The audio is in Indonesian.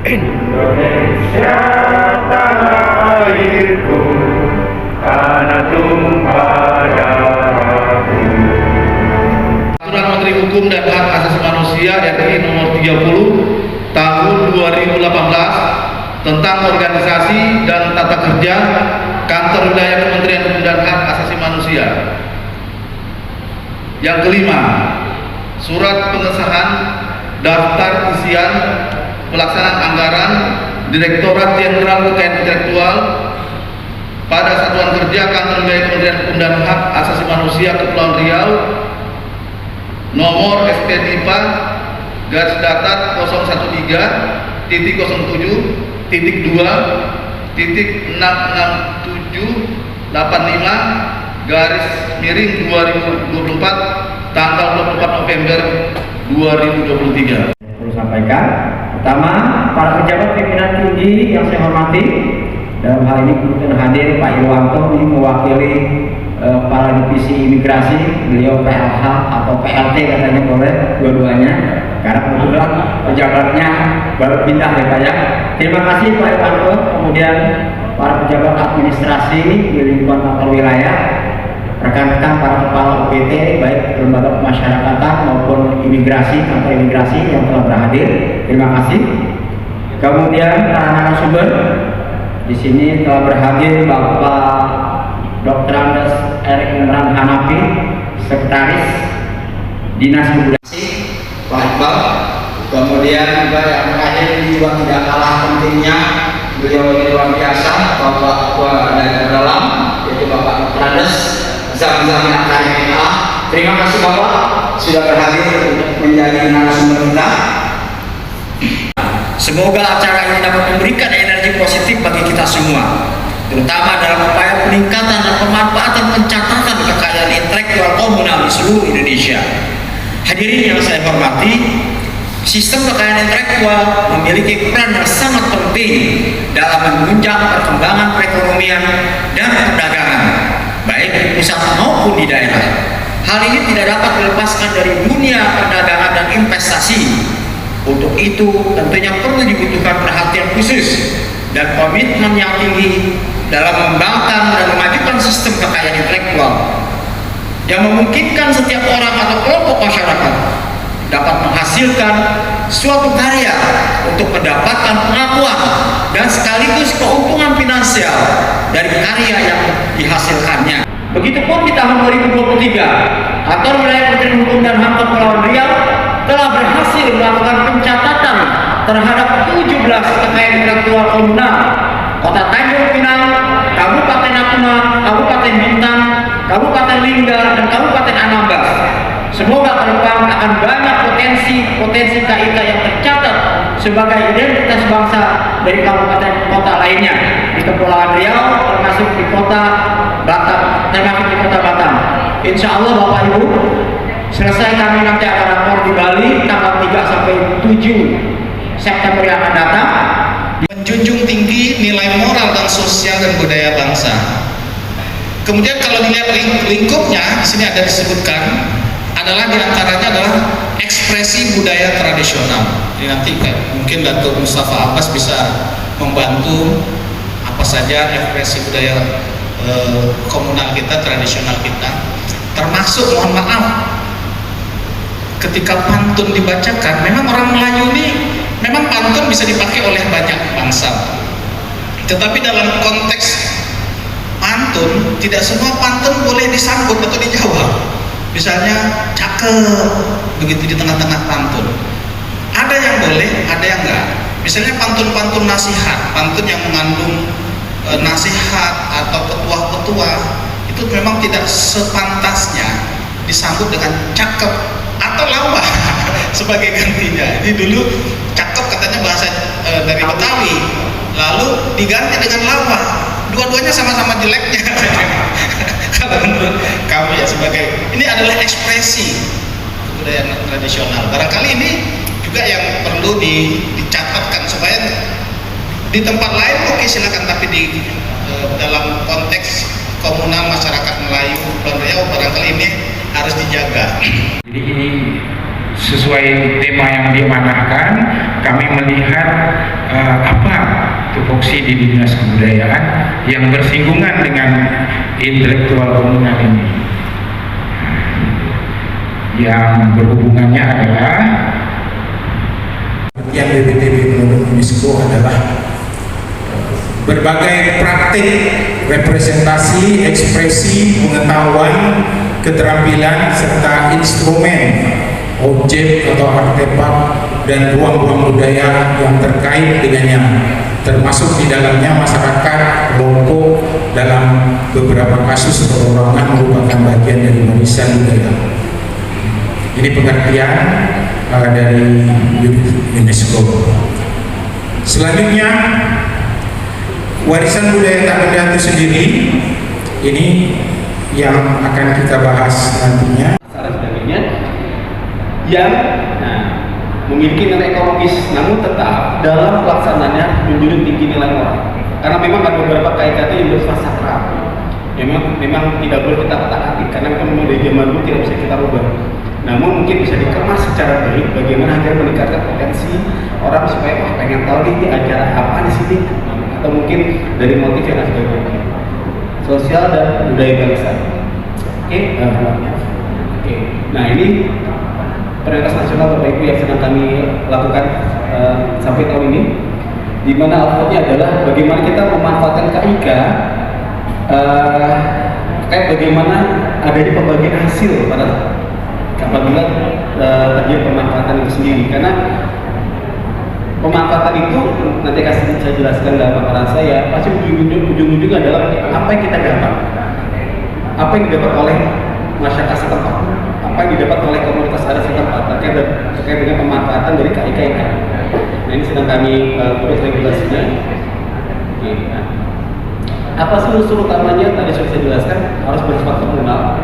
Indonesia tanah airku, tanah tumpah darahku. Peraturan Menteri Hukum dan Hak Asasi Manusia RI Nomor 30 Tahun 2018 tentang organisasi dan tata kerja Kantor Wilayah Kementerian Hukum dan Hak Asasi Manusia. Yang kelima, surat pengesahan daftar isian pelaksanaan anggaran Direktorat Jenderal Kekayaan Intelektual pada Satuan Kerja Kantor Wilayah Kementerian Hukum dan Hak Asasi Manusia Kepulauan Riau nomor SPDIPA garis datar 013-017-26785 tanggal 24 November 2023. Perlu sampaikan, pertama, para pejabat pimpinan tinggi yang saya hormati, dalam hal ini kebetulan hadir Pak Irwanto ini mewakili para divisi imigrasi, beliau PLH atau PLT katanya boleh dua-duanya, karena kebetulan pejabatnya baru pindah ya Pak ya. Terima kasih Pak Irwanto, kemudian para pejabat administrasi di lingkungan kantor wilayah, rekan-rekan para kepala UPT baik lembaga pemasyarakatan maupun imigrasi, kantor imigrasi yang telah berhadir, terima kasih. Kemudian para narasumber di sini telah berhadir Bapak Dr. Andes Erik Imran Hanafi, Sekretaris Dinas Kebudayaan, Pak Iqbal. Kemudian juga yang hadir juga tidak kalah pentingnya, beliau ini luar biasa, Bapak Ketua Daerah Dalam, yaitu Bapak Dr. Andes Zam-Zam Akademika. Terima kasih Bapak sudah berhadir untuk menjadi narasumber kita. Semoga acara ini dapat memberikan energi positif bagi kita semua, terutama dalam upaya peningkatan dan pemanfaatan pencatatan kekayaan intelektual komunal di seluruh Indonesia. Hadirin yang saya hormati, sistem kekayaan intelektual memiliki peran yang sangat penting dalam menunjang perkembangan perekonomian dan perdagangan, baik di pusat maupun di daerah. Hal ini tidak dapat dilepaskan dari dunia perdagangan dan investasi. Untuk itu tentunya perlu dibutuhkan perhatian khusus dan komitmen yang tinggi dalam mengembangkan dan memajukan sistem kekayaan intelektual yang memungkinkan setiap orang atau kelompok masyarakat dapat menghasilkan suatu karya untuk mendapatkan pengakuan dan sekaligus keuntungan finansial dari karya yang dihasilkannya. Begitupun di tahun 2023, Kantor Wilayah Kementerian Hukum dan HAM Kepulauan Riau telah berhasil melakukan pencatatan terhadap 17 kekayaan intelektual komunal Kota Tanjung Pinang, Kabupaten Natuna, Kabupaten Bintan, Kabupaten Lingga, dan Kabupaten Anambas. Semoga ke depan akan banyak potensi KIK yang tercatat sebagai identitas bangsa dari kabupaten kota lainnya di Kepulauan Riau, termasuk di kota Batam, Insya Allah Bapak Ibu, selesai kami nanti akan rapor di Bali tanggal 3 sampai 7 September yang akan datang. Menjunjung tinggi nilai moral dan sosial dan budaya bangsa. Kemudian kalau dilihat lingkupnya, di sini ada disebutkan adalah diantaranya adalah ekspresi budaya tradisional. Ini nanti mungkin Datuk Mustafa Abbas bisa membantu apa saja ekspresi budaya komunal kita, tradisional kita, termasuk mohon maaf ketika pantun dibacakan. Memang orang Melayu ini memang pantun bisa dipakai oleh banyak bangsa, tetapi dalam konteks pantun tidak semua pantun boleh disambut atau dijawab. Misalnya cakep begitu di tengah-tengah pantun, ada yang boleh, ada yang enggak. Misalnya pantun-pantun nasihat, pantun yang mengandung nasihat atau petua-petua, itu memang tidak sepantasnya disambut dengan cakep atau lawa sebagai gantinya. Jadi dulu cakep katanya bahasa dari Betawi, lalu diganti dengan lawa. Dua-duanya sama-sama jeleknya. Kalau menurut kami ya, sebagai ini adalah ekspresi kebudayaan tradisional. Barangkali ini juga yang perlu dicatatkan supaya di tempat lain oke silakan, tapi di dalam konteks komunal masyarakat Melayu Kepulauan Riau barangkali ini harus dijaga. Jadi ini sesuai tema yang diamanahkan, kami melihat apa tupoksi di dinas kebudayaan yang bersinggungan dengan intelektual komunal ini. Yang berhubungannya adalah yang BPTB menurut UNESCO adalah berbagai praktik representasi, ekspresi, pengetahuan, keterampilan, serta instrumen, objek atau artefak dan ruang-ruang budaya yang terkait dengannya, termasuk di dalamnya masyarakat, kelompok, dalam beberapa kasus perorangan merupakan bagian dari warisan budaya. Ini pengertian dari UNESCO. Selanjutnya, warisan budaya tak benda itu sendiri ini yang akan kita bahas nantinya. Dan sebagainya yang memiliki nilai ekologis, namun tetap dalam pelaksanaannya menjunjung tinggi nilai moral. Karena memang ada beberapa KIKT yang bersifat sakral. Memang tidak boleh kita otak-atik karena memang dari zaman dulu tidak bisa kita rubah. Namun mungkin bisa dikemas secara baik bagaimana agar meningkatkan potensi orang supaya wah pengen tahu nih acara apa di sini, atau mungkin dari motif yang ada berbeda. Sosial dan budaya bangsa. Oke. Nah ini prioritas nasional Bapak Ibu yang sedang kami lakukan sampai tahun ini, di mana outputnya adalah bagaimana kita memanfaatkan KIK terkait bagaimana adanya pembagian hasil pada apabila terjadi pemanfaatan itu sendiri. Karena pemanfaatan itu nanti saya jelaskan dalam paparan saya, pasti ujung-ujung adalah apa yang kita dapat, apa yang didapat oleh masyarakat setempat, apa yang didapat oleh komunitas adat setempat terkait dengan pemanfaatan dari KIK yang ada. Nah ini sedang kami urus regulasinya. Apa sih unsur utamanya? Tadi sudah saya jelaskan, harus bersifat komunal,